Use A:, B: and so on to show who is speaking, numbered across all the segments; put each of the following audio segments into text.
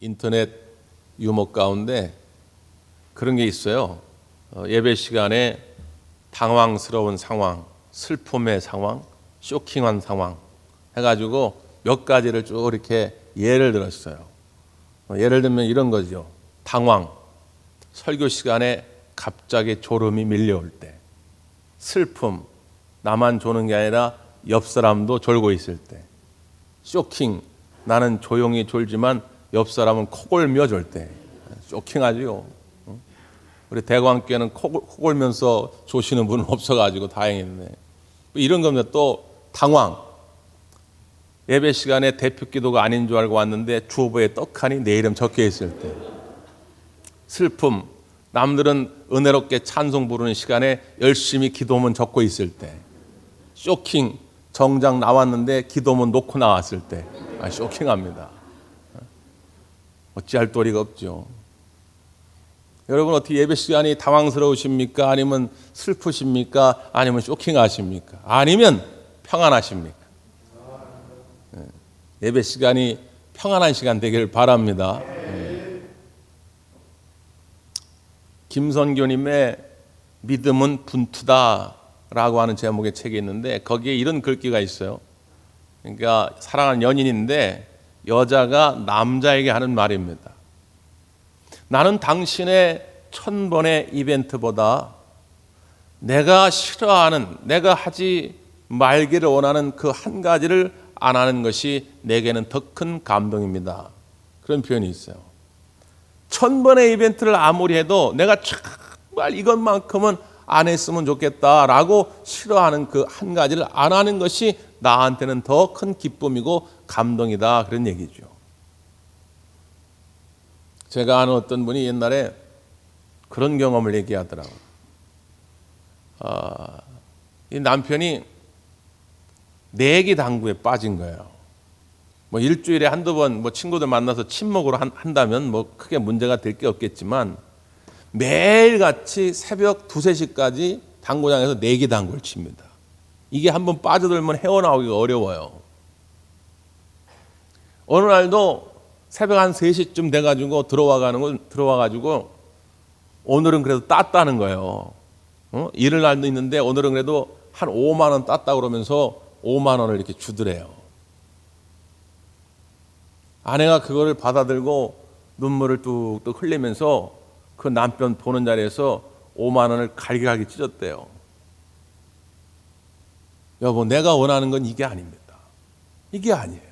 A: 인터넷 유머 가운데 그런 게 있어요. 예배 시간에 당황스러운 상황, 슬픔의 상황, 쇼킹한 상황 해가지고 몇 가지를 쭉 이렇게 예를 들었어요. 예를 들면 이런 거죠. 당황, 설교 시간에 갑자기 졸음이 밀려올 때. 슬픔, 나만 조는 게 아니라 옆 사람도 졸고 있을 때. 쇼킹, 나는 조용히 졸지만 옆 사람은 코골며 졸 때. 쇼킹하죠. 우리 대광교회는 코골면서 조시는 분은 없어가지고 다행이네. 이런 겁니다. 또 당황. 예배 시간에 대표 기도가 아닌 줄 알고 왔는데 주보에 떡하니 내 이름 적혀 있을 때. 슬픔. 남들은 은혜롭게 찬송 부르는 시간에 열심히 기도문 적고 있을 때. 쇼킹. 정작 나왔는데 기도문 놓고 나왔을 때. 쇼킹합니다. 어찌할 도리가 없죠. 여러분 어떻게 예배 시간이 당황스러우십니까? 아니면 슬프십니까? 아니면 쇼킹하십니까? 아니면 평안하십니까? 예배 시간이 평안한 시간 되기를 바랍니다. 김선교님의 믿음은 분투다라고 하는 제목의 책이 있는데 거기에 이런 글귀가 있어요. 그러니까 사랑하는 연인인데 여자가 남자에게 하는 말입니다. 나는 당신의 1000번의 이벤트보다 내가 싫어하는, 내가 하지 말기를 원하는 그 한 가지를 안 하는 것이 내게는 더 큰 감동입니다. 그런 표현이 있어요. 1000번의 이벤트를 아무리 해도 내가 정말 이것만큼은 안 했으면 좋겠다라고 싫어하는 그 한 가지를 안 하는 것이 나한테는 더 큰 기쁨이고 감동이다. 그런 얘기죠. 제가 아는 어떤 분이 옛날에 그런 경험을 얘기하더라고요. 이 남편이 내기 당구에 빠진 거예요. 뭐 일주일에 한두 번 뭐 친구들 만나서 친목으로 한다면 뭐 크게 문제가 될 게 없겠지만 매일같이 새벽 2, 3시까지 당구장에서 내기 당구를 칩니다. 이게 한번 빠져들면 헤어나오기가 어려워요. 어느 날도 새벽 한 3시쯤 돼가지고 들어와가지고 오늘은 그래도 땄다는 거예요. 일을 날도 있는데 오늘은 그래도 한 5만 원 땄다 그러면서 5만 원을 이렇게 주더래요. 아내가 그거를 받아들고 눈물을 뚝뚝 흘리면서 그 남편 보는 자리에서 5만 원을 갈기갈기 찢었대요. 여보, 내가 원하는 건 이게 아닙니다. 이게 아니에요.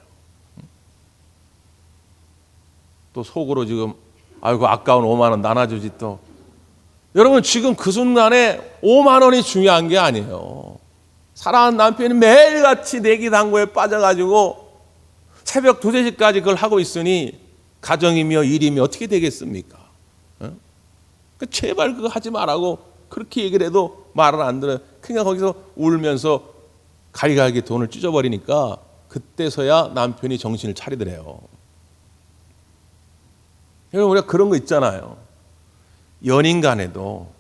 A: 또 속으로 지금 아이고 아까운 5만 원 나눠주지 또. 여러분 지금 그 순간에 5만 원이 중요한 게 아니에요. 사랑하는 남편이 매일같이 내기 당구에 빠져가지고 새벽 2, 3시까지 그걸 하고 있으니 가정이며 일이며 어떻게 되겠습니까? 제발 그거 하지 말라고 그렇게 얘기를 해도 말을 안 들어요. 그러니까 거기서 울면서 갈기갈기 돈을 찢어버리니까 그때서야 남편이 정신을 차리더래요. 여러분 우리가 그런 거 있잖아요. 연인 간에도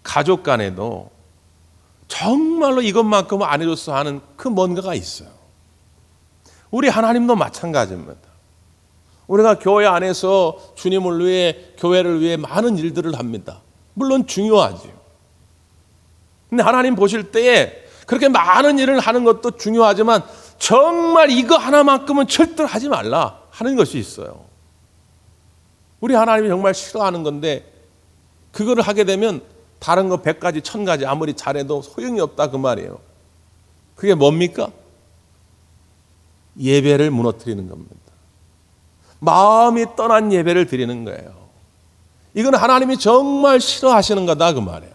A: 가족 간에도 정말로 이것만큼은 안 해줬어 하는 그 뭔가가 있어요. 우리 하나님도 마찬가지입니다. 우리가 교회 안에서 주님을 위해, 교회를 위해 많은 일들을 합니다. 물론 중요하죠. 근데 하나님 보실 때에 그렇게 많은 일을 하는 것도 중요하지만 정말 이거 하나만큼은 절대로 하지 말라 하는 것이 있어요. 우리 하나님이 정말 싫어하는 건데 그거를 하게 되면 다른 거 100가지 1000가지 아무리 잘해도 소용이 없다 그 말이에요. 그게 뭡니까? 예배를 무너뜨리는 겁니다. 마음이 떠난 예배를 드리는 거예요. 이건 하나님이 정말 싫어하시는 거다 그 말이에요.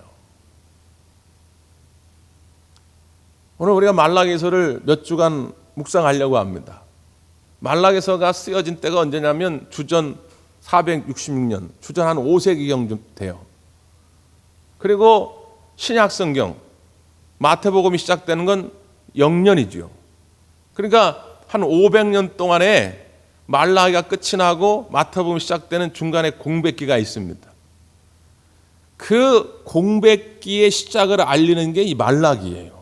A: 오늘 우리가 말라기서를 몇 주간 묵상하려고 합니다. 말라기서가 쓰여진 때가 언제냐면 주전 466년, 주전 한 5세기경쯤 돼요. 그리고 신약성경, 마태복음이 시작되는 건 영년이죠. 그러니까 한 500년 동안에 말라기가 끝이 나고 마태복음이 시작되는 중간에 공백기가 있습니다. 그 공백기의 시작을 알리는 게 이 말라기예요.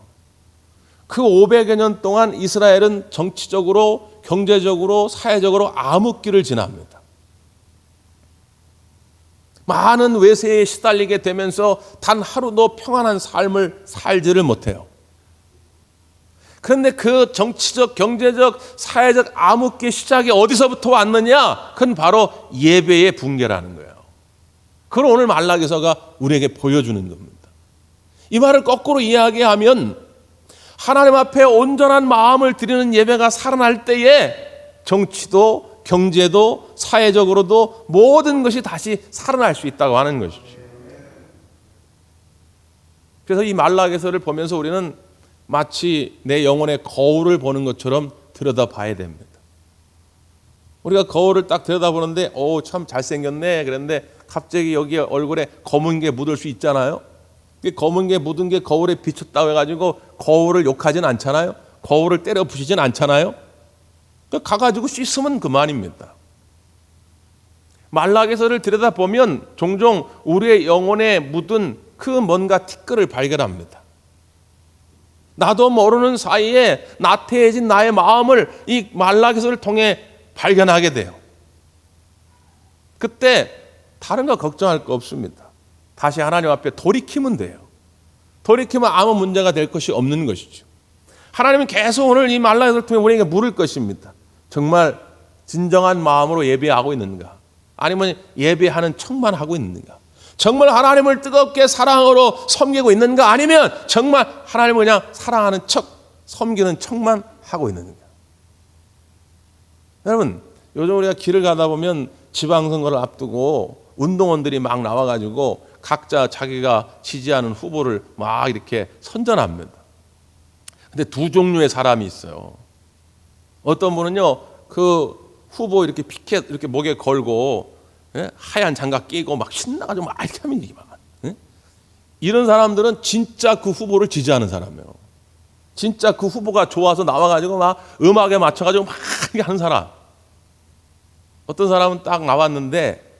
A: 그 500여 년 동안 이스라엘은 정치적으로, 경제적으로, 사회적으로 암흑기를 지납니다. 많은 외세에 시달리게 되면서 단 하루도 평안한 삶을 살지를 못해요. 그런데 그 정치적, 경제적, 사회적 암흑기 시작이 어디서부터 왔느냐? 그건 바로 예배의 붕괴라는 거예요. 그걸 오늘 말라기서가 우리에게 보여주는 겁니다. 이 말을 거꾸로 이야기하면 하나님 앞에 온전한 마음을 드리는 예배가 살아날 때에 정치도 경제도 사회적으로도 모든 것이 다시 살아날 수 있다고 하는 것이죠. 그래서 이 말라기서를 보면서 우리는 마치 내 영혼의 거울을 보는 것처럼 들여다봐야 됩니다. 우리가 거울을 딱 들여다보는데 참 잘생겼네 그랬는데 갑자기 여기 얼굴에 검은 게 묻을 수 있잖아요. 검은 게 묻은 게 거울에 비쳤다고 해가지고 거울을 욕하진 않잖아요. 거울을 때려 부시진 않잖아요. 가가지고 씻으면 그만입니다. 말라기서를 들여다보면 종종 우리의 영혼에 묻은 그 뭔가 티끌을 발견합니다. 나도 모르는 사이에 나태해진 나의 마음을 이 말라기서를 통해 발견하게 돼요. 그때 다른 거 걱정할 거 없습니다. 다시 하나님 앞에 돌이키면 돼요. 돌이키면 아무 문제가 될 것이 없는 것이죠. 하나님은 계속 오늘 이 말라기서를 통해 우리에게 물을 것입니다. 정말 진정한 마음으로 예배하고 있는가? 아니면 예배하는 척만 하고 있는가? 정말 하나님을 뜨겁게 사랑으로 섬기고 있는가? 아니면 정말 하나님을 그냥 사랑하는 척, 섬기는 척만 하고 있는가? 여러분, 요즘 우리가 길을 가다 보면 지방선거를 앞두고 운동원들이 막 나와가지고 각자 자기가 지지하는 후보를 막 이렇게 선전합니다. 근데 두 종류의 사람이 있어요. 어떤 분은요, 그 후보 이렇게 피켓 이렇게 목에 걸고 하얀 장갑 끼고 막 신나가지고 막 이렇게 하면 이런 사람들은 진짜 그 후보를 지지하는 사람이에요. 진짜 그 후보가 좋아서 나와가지고 막 음악에 맞춰가지고 막 이렇게 하는 사람. 어떤 사람은 딱 나왔는데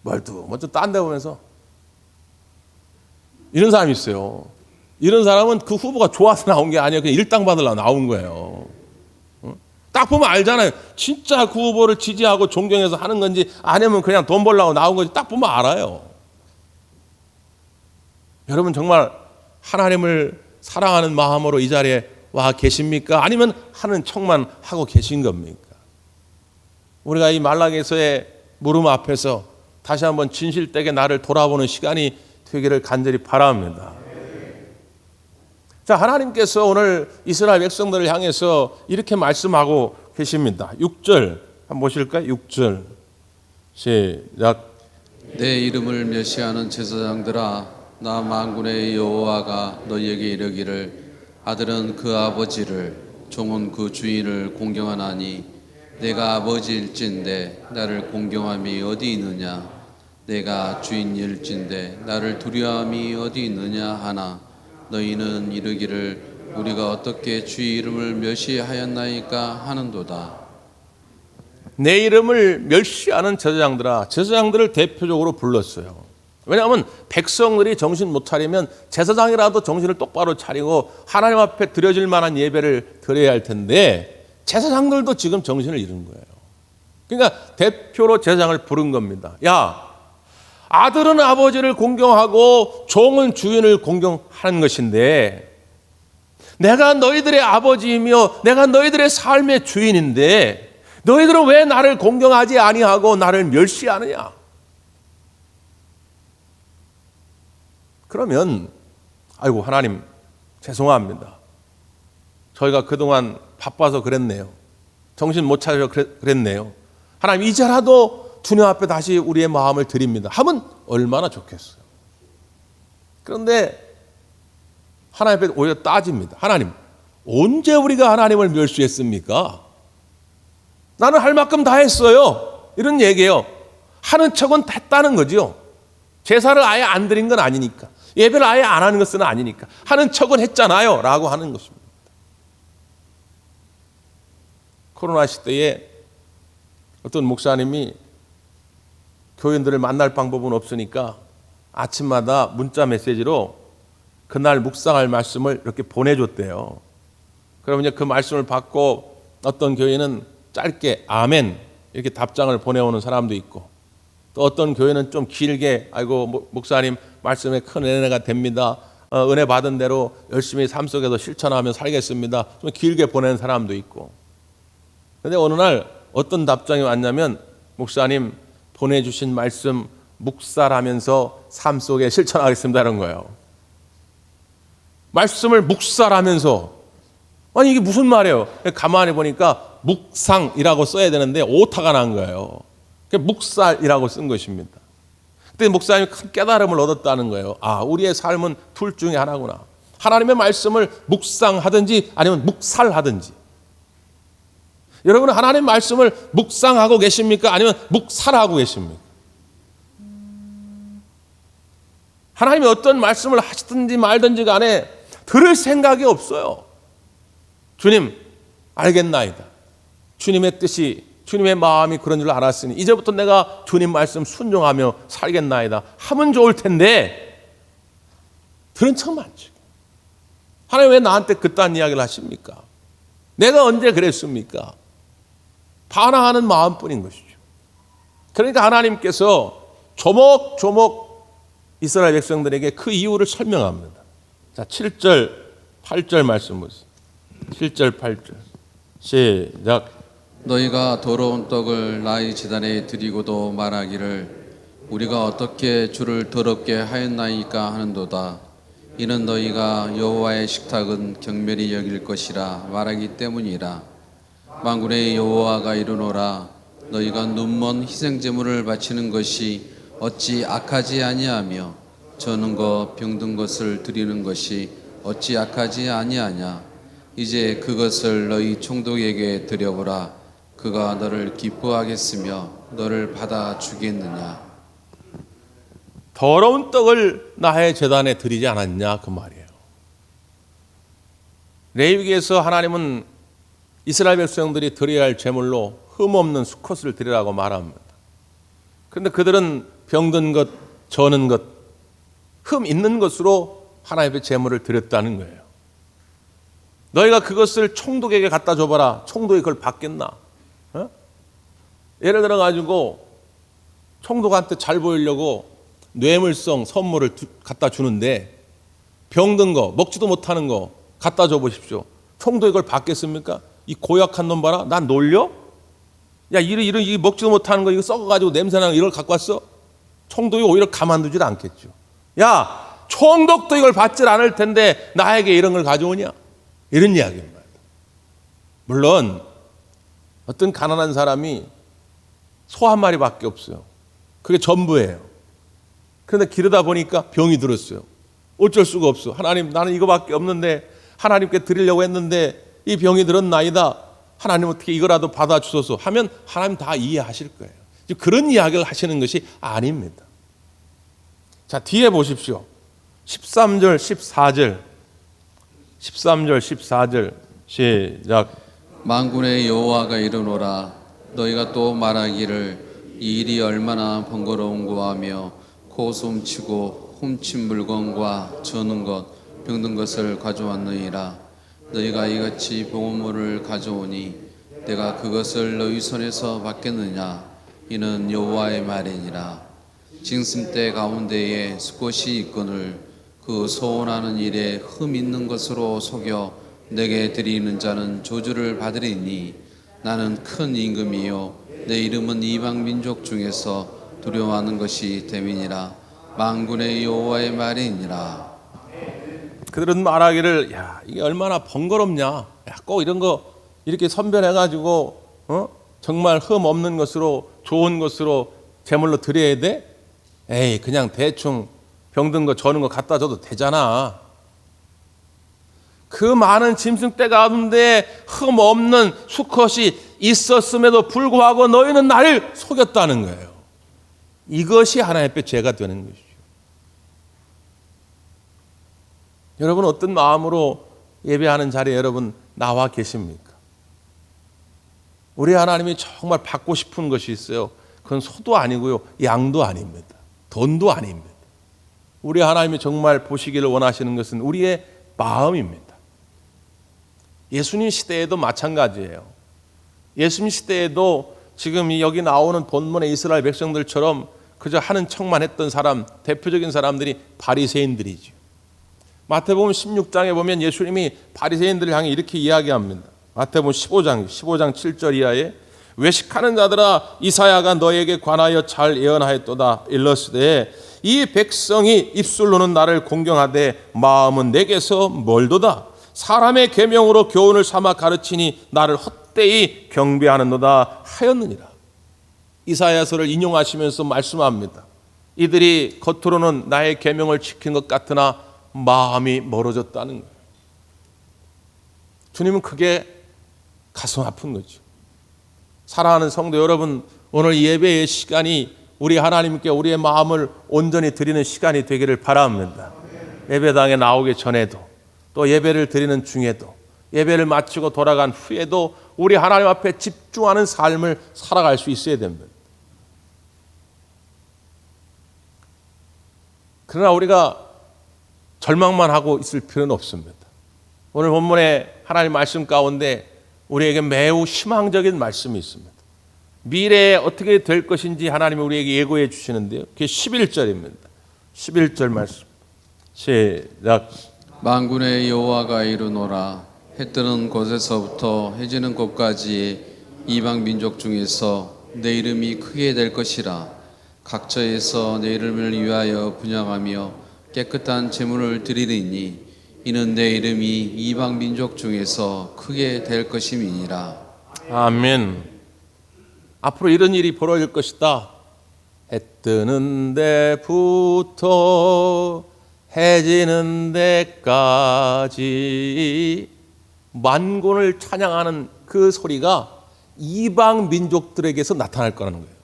A: 멀쩡 딴 데 보면서 이런 사람이 있어요. 이런 사람은 그 후보가 좋아서 나온 게 아니에요. 그냥 일당 받으려고 나온 거예요. 딱 보면 알잖아요. 진짜 그 후보를 지지하고 존경해서 하는 건지 아니면 그냥 돈 벌려고 나온 건지 딱 보면 알아요. 여러분 정말 하나님을 사랑하는 마음으로 이 자리에 와 계십니까? 아니면 하는 척만 하고 계신 겁니까? 우리가 이 말라기서의 물음 앞에서 다시 한번 진실되게 나를 돌아보는 시간이 되기를 간절히 바랍니다. 자, 하나님께서 오늘 이스라엘 백성들을 향해서 이렇게 말씀하고 계십니다. 6절 한번 보실까요? 6절 시작.
B: 내 이름을 멸시하는 제사장들아, 나 만군의 여호와가 너희에게 이르기를 아들은 그 아버지를 종은 그 주인을 공경하나니 내가 아버지일진데 나를 공경함이 어디 있느냐? 내가 주인일진데 나를 두려움이 어디 있느냐 하나 너희는 이르기를 우리가 어떻게 주의 이름을 멸시하였나이까 하는도다.
A: 내 이름을 멸시하는 제사장들아, 제사장들을 대표적으로 불렀어요. 왜냐하면 백성들이 정신 못 차리면 제사장이라도 정신을 똑바로 차리고 하나님 앞에 드려질 만한 예배를 드려야 할 텐데 제사장들도 지금 정신을 잃은 거예요. 그러니까 대표로 제사장을 부른 겁니다. 야, 아들은 아버지를 공경하고 종은 주인을 공경하는 것인데 내가 너희들의 아버지이며 내가 너희들의 삶의 주인인데 너희들은 왜 나를 공경하지 아니하고 나를 멸시하느냐? 그러면 아이고 하나님 죄송합니다. 저희가 그동안 바빠서 그랬네요. 정신 못 차려서 그랬네요. 하나님 이제라도 주님 앞에 다시 우리의 마음을 드립니다 하면 얼마나 좋겠어요. 그런데 하나님 앞에 오히려 따집니다. 하나님 언제 우리가 하나님을 멸시했습니까? 나는 할 만큼 다 했어요. 이런 얘기예요. 하는 척은 했다는 거죠. 제사를 아예 안 드린 건 아니니까, 예배를 아예 안 하는 것은 아니니까 하는 척은 했잖아요 라고 하는 것입니다. 코로나 시대에 어떤 목사님이 교인들을 만날 방법은 없으니까 아침마다 문자 메시지로 그날 묵상할 말씀을 이렇게 보내줬대요. 그러면 이제 그 말씀을 받고 어떤 교인은 짧게 아멘 이렇게 답장을 보내오는 사람도 있고 또 어떤 교회는 좀 길게 아이고 목사님 말씀에 큰 은혜가 됩니다. 은혜 받은 대로 열심히 삶 속에서 실천하며 살겠습니다. 좀 길게 보내는 사람도 있고. 그런데 어느 날 어떤 답장이 왔냐면 목사님 보내주신 말씀 묵살하면서 삶 속에 실천하겠습니다 이런 거예요. 말씀을 묵살하면서 아니 이게 무슨 말이에요? 가만히 보니까 묵상이라고 써야 되는데 오타가 난 거예요. 묵살이라고 쓴 것입니다. 그때 목사님이 큰 깨달음을 얻었다는 거예요. 아, 우리의 삶은 둘 중에 하나구나. 하나님의 말씀을 묵상하든지 아니면 묵살하든지. 여러분은 하나님의 말씀을 묵상하고 계십니까? 아니면 묵살하고 계십니까? 하나님이 어떤 말씀을 하시든지 말든지 간에 들을 생각이 없어요. 주님 알겠나이다. 주님의 뜻이 주님의 마음이 그런 줄 알았으니 이제부터 내가 주님 말씀 순종하며 살겠나이다 하면 좋을 텐데 들은 척만 하죠. 하나님 왜 나한테 그딴 이야기를 하십니까? 내가 언제 그랬습니까? 반항하는 마음뿐인 것이죠. 그러니까 하나님께서 조목조목 이스라엘 백성들에게 그 이유를 설명합니다. 자, 7절 8절 말씀 보세요. 7절 8절 시작.
B: 너희가 더러운 떡을 나의 제단에 드리고도 말하기를 우리가 어떻게 주를 더럽게 하였나이까 하는도다. 이는 너희가 여호와의 식탁은 경멸히 여길 것이라 말하기 때문이라. 만군의 여호와가 이르노라. 너희가 눈먼 희생제물을 바치는 것이 어찌 악하지 아니하며 저는 것 병든 것을 드리는 것이 어찌 악하지 아니하냐. 이제 그것을 너희 총독에게 드려보라. 그가 너를 기뻐하겠으며 너를 받아주겠느냐.
A: 더러운 떡을 나의 제단에 드리지 않았냐 그 말이에요. 레위기에서 하나님은 이스라엘 백성들이 드려야 할 제물로 흠없는 수컷을 드리라고 말합니다. 그런데 그들은 병든 것, 저는 것, 흠 있는 것으로 하나님의 제물을 드렸다는 거예요. 너희가 그것을 총독에게 갖다 줘봐라. 총독이 그걸 받겠나? 예를 들어 가지고 총독한테 잘 보이려고 뇌물성 선물을 갖다 주는데 병든 거, 먹지도 못하는 거 갖다 줘 보십시오. 총독이 그걸 받겠습니까? 이 고약한 놈 봐라. 난 놀려? 야, 이런 이 먹지도 못하는 거 이거 썩어가지고 냄새나는 이걸 갖고 왔어? 총독이 오히려 가만두질 않겠죠. 야, 총독도 이걸 받질 않을 텐데 나에게 이런 걸 가져오냐? 이런 이야기입니다. 물론 어떤 가난한 사람이 소 한 마리밖에 없어요. 그게 전부예요. 그런데 기르다 보니까 병이 들었어요. 어쩔 수가 없어. 하나님, 나는 이거밖에 없는데 하나님께 드리려고 했는데 이 병이 들었나이다. 하나님 어떻게 이거라도 받아주소서 하면 하나님 다 이해하실 거예요. 그런 이야기를 하시는 것이 아닙니다. 자, 뒤에 보십시오. 13절, 14절. 13절, 14절 시작.
B: 만군의 여호와가 이르노라. 너희가 또 말하기를 이 일이 얼마나 번거로운고 하며 고숨치고 훔친 물건과 저는 것 병든 것을 가져왔느니라. 너희가 이같이 봉헌물을 가져오니 내가 그것을 너희 손에서 받겠느냐. 이는 여호와의 말이니라. 징승대 가운데에 수컷이 있거늘 그 소원하는 일에 흠 있는 것으로 속여 내게 드리는 자는 저주를 받으리니 나는 큰 임금이요 내 이름은 이방 민족 중에서 두려워하는 것이 됨이니라. 만군의 여호와의 말이니라.
A: 그들은 말하기를 야, 이게 얼마나 번거롭냐. 야, 꼭 이런 거 이렇게 선별해가지고 정말 흠 없는 것으로 좋은 것으로 제물로 드려야 돼? 에이, 그냥 대충 병든 거 저는 거 갖다 줘도 되잖아. 그 많은 짐승떼 가운데 흠 없는 수컷이 있었음에도 불구하고 너희는 나를 속였다는 거예요. 이것이 하나님 앞에 죄가 되는 것이죠. 여러분 어떤 마음으로 예배하는 자리에 여러분 나와 계십니까? 우리 하나님이 정말 받고 싶은 것이 있어요. 그건 소도 아니고요, 양도 아닙니다. 돈도 아닙니다. 우리 하나님이 정말 보시기를 원하시는 것은 우리의 마음입니다. 예수님 시대에도 마찬가지예요. 예수님 시대에도 지금 여기 나오는 본문의 이스라엘 백성들처럼 그저 하는 척만 했던 사람, 대표적인 사람들이 바리새인들이죠. 마태복음 16장에 보면 예수님이 바리새인들을 향해 이렇게 이야기합니다. 마태복음 15장 7절 이하에 외식하는 자들아 이사야가 너에게 관하여 잘 예언하였도다. 일러스되 이 백성이 입술로는 나를 공경하되 마음은 내게서 멀도다. 사람의 계명으로 교훈을 삼아 가르치니 나를 헛되이 경배하는도다 하였느니라. 이사야서를 인용하시면서 말씀합니다. 이들이 겉으로는 나의 계명을 지킨 것 같으나 마음이 멀어졌다는 거예요. 주님은 그게 가슴 아픈 거죠. 사랑하는 성도 여러분, 오늘 예배의 시간이 우리 하나님께 우리의 마음을 온전히 드리는 시간이 되기를 바랍니다. 예배당에 나오기 전에도 또 예배를 드리는 중에도 예배를 마치고 돌아간 후에도 우리 하나님 앞에 집중하는 삶을 살아갈 수 있어야 됩니다. 그러나 우리가 절망만 하고 있을 필요는 없습니다. 오늘 본문의 하나님 말씀 가운데 우리에게 매우 희망적인 말씀이 있습니다. 미래에 어떻게 될 것인지 하나님이 우리에게 예고해 주시는데요. 그게 11절입니다. 11절 말씀 시작.
B: 만군의 여호와가 이르노라 해 뜨는 곳에서부터 해 지는 곳까지 이방 민족 중에서 내 이름이 크게 될 것이라. 각처에서 내 이름을 위하여 분향하며 깨끗한 제물을 드리리니 이는 내 이름이 이방 민족 중에서 크게 될 것임이니라.
A: 아멘. 앞으로 이런 일이 벌어질 것이다. 해 뜨는 데부터 해 지는 데까지 만군을 찬양하는 그 소리가 이방 민족들에게서 나타날 거라는 거예요.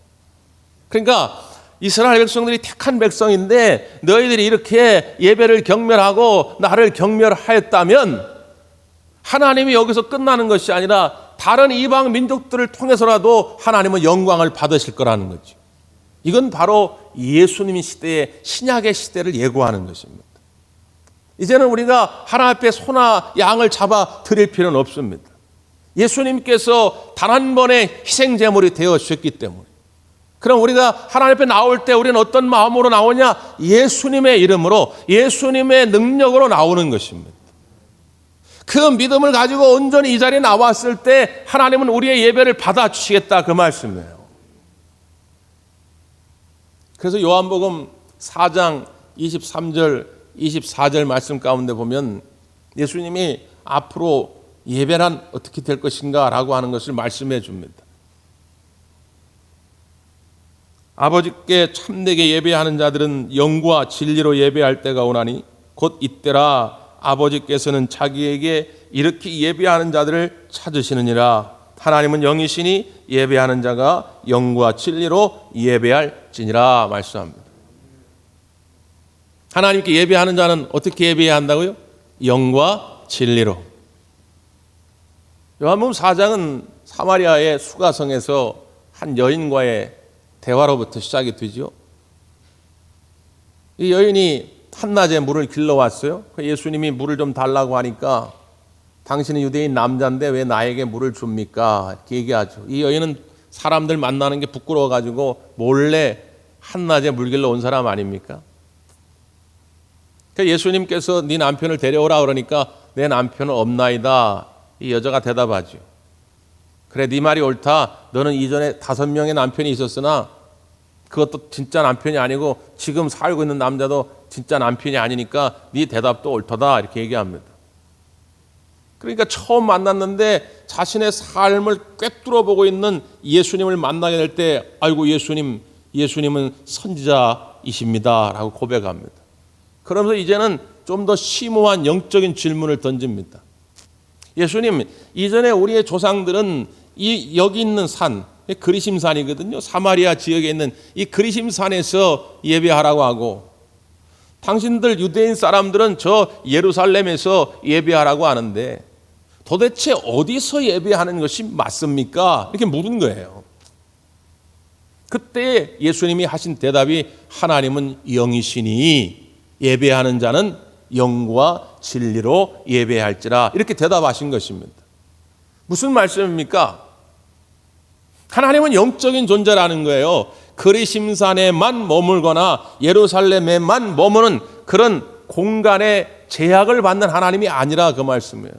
A: 그러니까 이스라엘 백성들이 택한 백성인데 너희들이 이렇게 예배를 경멸하고 나를 경멸하였다면 하나님이 여기서 끝나는 것이 아니라 다른 이방 민족들을 통해서라도 하나님은 영광을 받으실 거라는 거죠. 이건 바로 예수님 시대의 신약의 시대를 예고하는 것입니다. 이제는 우리가 하나님 앞에 소나 양을 잡아 드릴 필요는 없습니다. 예수님께서 단 한 번의 희생제물이 되어 주셨기 때문에. 그럼 우리가 하나님 앞에 나올 때 우리는 어떤 마음으로 나오냐? 예수님의 이름으로, 예수님의 능력으로 나오는 것입니다. 그 믿음을 가지고 온전히 이 자리에 나왔을 때 하나님은 우리의 예배를 받아주시겠다, 그 말씀이에요. 그래서 요한복음 4장 23절 24절 말씀 가운데 보면 예수님이 앞으로 예배란 어떻게 될 것인가 라고 하는 것을 말씀해 줍니다. 아버지께 참되게 예배하는 자들은 영과 진리로 예배할 때가 오나니 곧 이때라. 아버지께서는 자기에게 이렇게 예배하는 자들을 찾으시느니라. 하나님은 영이시니 예배하는 자가 영과 진리로 예배할지니라 말씀합니다. 하나님께 예배하는 자는 어떻게 예배해야 한다고요? 영과 진리로. 요한복음 4장은 사마리아의 수가성에서 한 여인과의 대화로부터 시작이 되죠. 이 여인이 한낮에 물을 길러왔어요. 예수님이 물을 좀 달라고 하니까 당신은 유대인 남자인데 왜 나에게 물을 줍니까? 이렇게 얘기하죠. 이 여인은 사람들 만나는 게 부끄러워가지고 몰래 한낮에 물 길러 온 사람 아닙니까? 그러니까 예수님께서 네 남편을 데려오라 그러니까 내 남편은 없나이다. 이 여자가 대답하죠. 그래, 네 말이 옳다. 너는 이전에 5명의 남편이 있었으나 그것도 진짜 남편이 아니고 지금 살고 있는 남자도 진짜 남편이 아니니까 네 대답도 옳다. 이렇게 얘기합니다. 그러니까 처음 만났는데 자신의 삶을 꿰뚫어보고 있는 예수님을 만나게 될 때 아이고 예수님은 선지자이십니다 라고 고백합니다. 그러면서 이제는 좀 더 심오한 영적인 질문을 던집니다. 예수님, 이전에 우리의 조상들은 여기 있는 산, 그리심산이거든요. 사마리아 지역에 있는 이 그리심산에서 예배하라고 하고 당신들 유대인 사람들은 저 예루살렘에서 예배하라고 하는데 도대체 어디서 예배하는 것이 맞습니까? 이렇게 물은 거예요. 그때 예수님이 하신 대답이 하나님은 영이시니 예배하는 자는 영과 진리로 예배할지라 이렇게 대답하신 것입니다. 무슨 말씀입니까? 하나님은 영적인 존재라는 거예요. 그리심산에만 머물거나 예루살렘에만 머무는 그런 공간의 제약을 받는 하나님이 아니라 그 말씀이에요.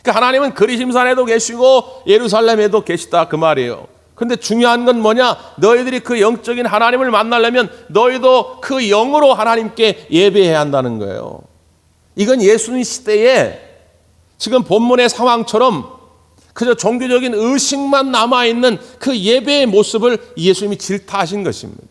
A: 그러니까 하나님은 그리심산에도 계시고 예루살렘에도 계시다 그 말이에요. 근데 중요한 건 뭐냐? 너희들이 그 영적인 하나님을 만나려면 너희도 그 영으로 하나님께 예배해야 한다는 거예요. 이건 예수님 시대에 지금 본문의 상황처럼 그저 종교적인 의식만 남아있는 그 예배의 모습을 예수님이 질타하신 것입니다.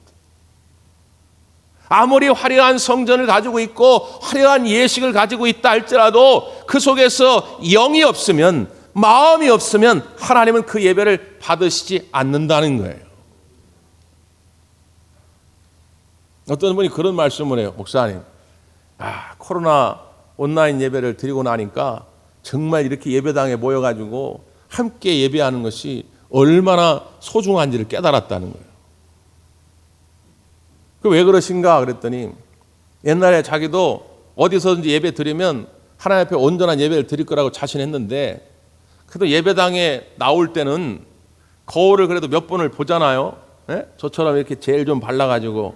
A: 아무리 화려한 성전을 가지고 있고 화려한 예식을 가지고 있다 할지라도 그 속에서 영이 없으면, 마음이 없으면 하나님은 그 예배를 받으시지 않는다는 거예요. 어떤 분이 그런 말씀을 해요. 목사님, 코로나 온라인 예배를 드리고 나니까 정말 이렇게 예배당에 모여가지고 함께 예배하는 것이 얼마나 소중한지를 깨달았다는 거예요. 그 왜 그러신가 그랬더니 옛날에 자기도 어디서든지 예배 드리면 하나님 앞에 온전한 예배를 드릴 거라고 자신했는데, 그래도 예배당에 나올 때는 거울을 그래도 몇 번을 보잖아요. 네? 저처럼 이렇게 젤 좀 발라가지고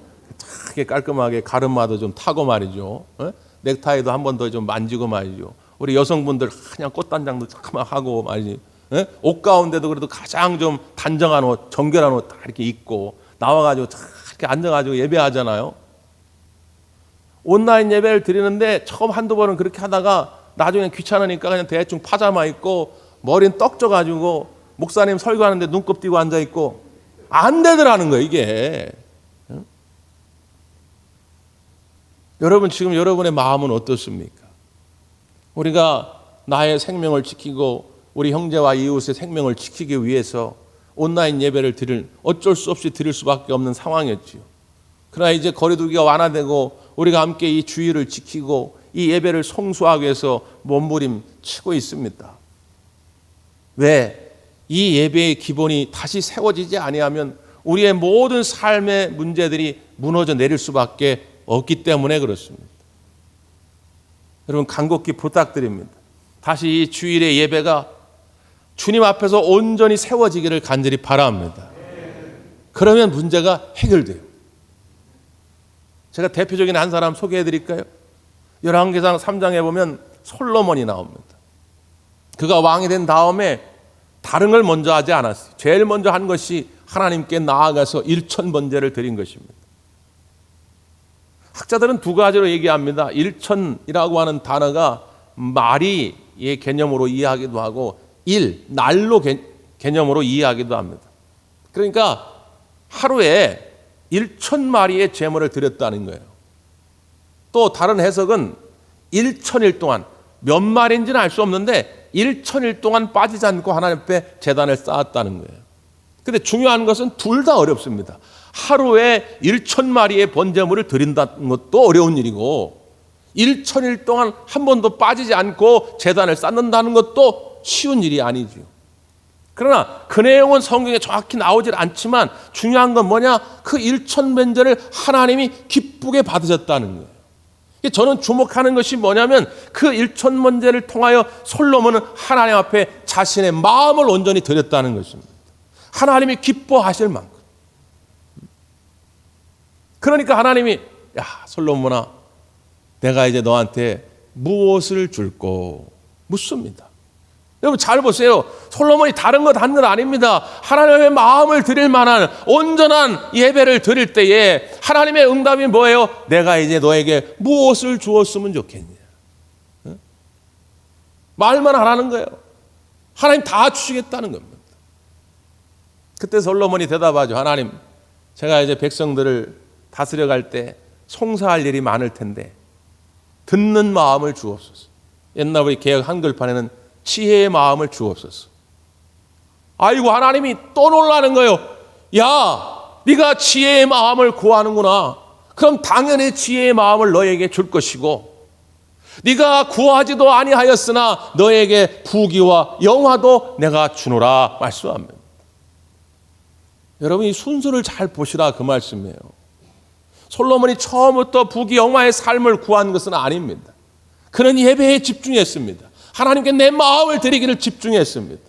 A: 이렇게 깔끔하게 가르마도 좀 타고 말이죠. 네? 넥타이도 한 번 더 좀 만지고 말이죠. 우리 여성분들 그냥 꽃단장도 잠깐만 하고 말이지. 네? 옷 가운데도 그래도 가장 좀 단정한 옷, 정결한 옷 다 이렇게 입고 나와가지고 이렇게 앉아가지고 예배하잖아요. 온라인 예배를 드리는데 처음 한두 번은 그렇게 하다가 나중에 귀찮으니까 그냥 대충 파자마 입고 머리는 떡져가지고 목사님 설교하는데 눈곱 띄고 앉아있고 안 되더라는 거예요, 이게. 응? 여러분, 지금 여러분의 마음은 어떻습니까? 우리가 나의 생명을 지키고 우리 형제와 이웃의 생명을 지키기 위해서 온라인 예배를 어쩔 수 없이 드릴 수밖에 없는 상황이었지요. 그러나 이제 거리두기가 완화되고 우리가 함께 이 주의를 지키고 이 예배를 성수하기 위해서 몸부림치고 있습니다. 왜? 이 예배의 기본이 다시 세워지지 아니하면 우리의 모든 삶의 문제들이 무너져 내릴 수밖에 없기 때문에 그렇습니다. 여러분, 간곡히 부탁드립니다. 다시 이 주일의 예배가 주님 앞에서 온전히 세워지기를 간절히 바랍니다. 그러면 문제가 해결돼요. 제가 대표적인 한 사람 소개해 드릴까요? 열왕기상 3장에 보면 솔로몬이 나옵니다. 그가 왕이 된 다음에 다른 걸 먼저 하지 않았어요. 제일 먼저 한 것이 하나님께 나아가서 일천번제를 드린 것입니다. 학자들은 두 가지로 얘기합니다. 일천이라고 하는 단어가 마리의 개념으로 이해하기도 하고 날로 개념으로 이해하기도 합니다. 그러니까 하루에 1,000마리의 제물을 드렸다는 거예요. 또 다른 해석은 1,000일 동안, 몇 마리인지는 알 수 없는데 1,000일 동안 빠지지 않고 하나님 앞에 제단을 쌓았다는 거예요. 그런데 중요한 것은 둘 다 어렵습니다. 하루에 1,000마리의 번제물을 드린다는 것도 어려운 일이고 1,000일 동안 한 번도 빠지지 않고 제단을 쌓는다는 것도 쉬운 일이 아니죠. 그러나 그 내용은 성경에 정확히 나오질 않지만 중요한 건 뭐냐? 그 1,000번제를 하나님이 기쁘게 받으셨다는 거예요. 저는 주목하는 것이 뭐냐면 그 1,000번제를 통하여 솔로몬은 하나님 앞에 자신의 마음을 온전히 드렸다는 것입니다. 하나님이 기뻐하실 만큼. 그러니까 하나님이 솔로몬아, 내가 이제 너한테 무엇을 줄꼬 묻습니다. 여러분 잘 보세요. 솔로몬이 다른 것 한 건 아닙니다. 하나님의 마음을 드릴 만한 온전한 예배를 드릴 때에 하나님의 응답이 뭐예요? 내가 이제 너에게 무엇을 주었으면 좋겠냐. 말만 하라는 거예요. 하나님 다 주시겠다는 겁니다. 그때 솔로몬이 대답하죠. 하나님, 제가 이제 백성들을 다스려 갈 때 송사할 일이 많을 텐데 듣는 마음을 주옵소서. 옛날 우리 개역 한글판에는 지혜의 마음을 주옵소서. 아이고, 하나님이 또 놀라는 거예요. 야, 네가 지혜의 마음을 구하는구나. 그럼 당연히 지혜의 마음을 너에게 줄 것이고, 네가 구하지도 아니하였으나 너에게 부귀와 영화도 내가 주노라 말씀합니다. 여러분, 이 순서를 잘 보시라 그 말씀이에요. 솔로몬이 처음부터 부귀 영화의 삶을 구한 것은 아닙니다. 그는 예배에 집중했습니다. 하나님께 내 마음을 드리기를 집중했습니다.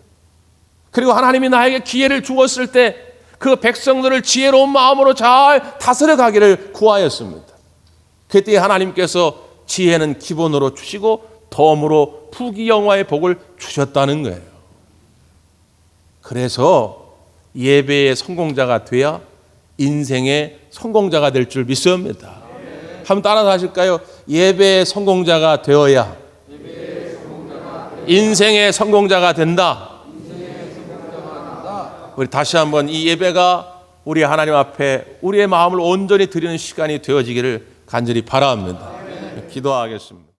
A: 그리고 하나님이 나에게 기회를 주었을 때 그 백성들을 지혜로운 마음으로 잘 다스려 가기를 구하였습니다. 그때 하나님께서 지혜는 기본으로 주시고 덤으로 부귀영화의 복을 주셨다는 거예요. 그래서 예배의 성공자가 돼야 인생의 성공자가 될 줄 믿습니다. 한번 따라서 하실까요? 예배의 성공자가 되어야 인생의 성공자가 된다. 우리 다시 한번 이 예배가 우리 하나님 앞에 우리의 마음을 온전히 드리는 시간이 되어지기를 간절히 바랍니다. 기도하겠습니다.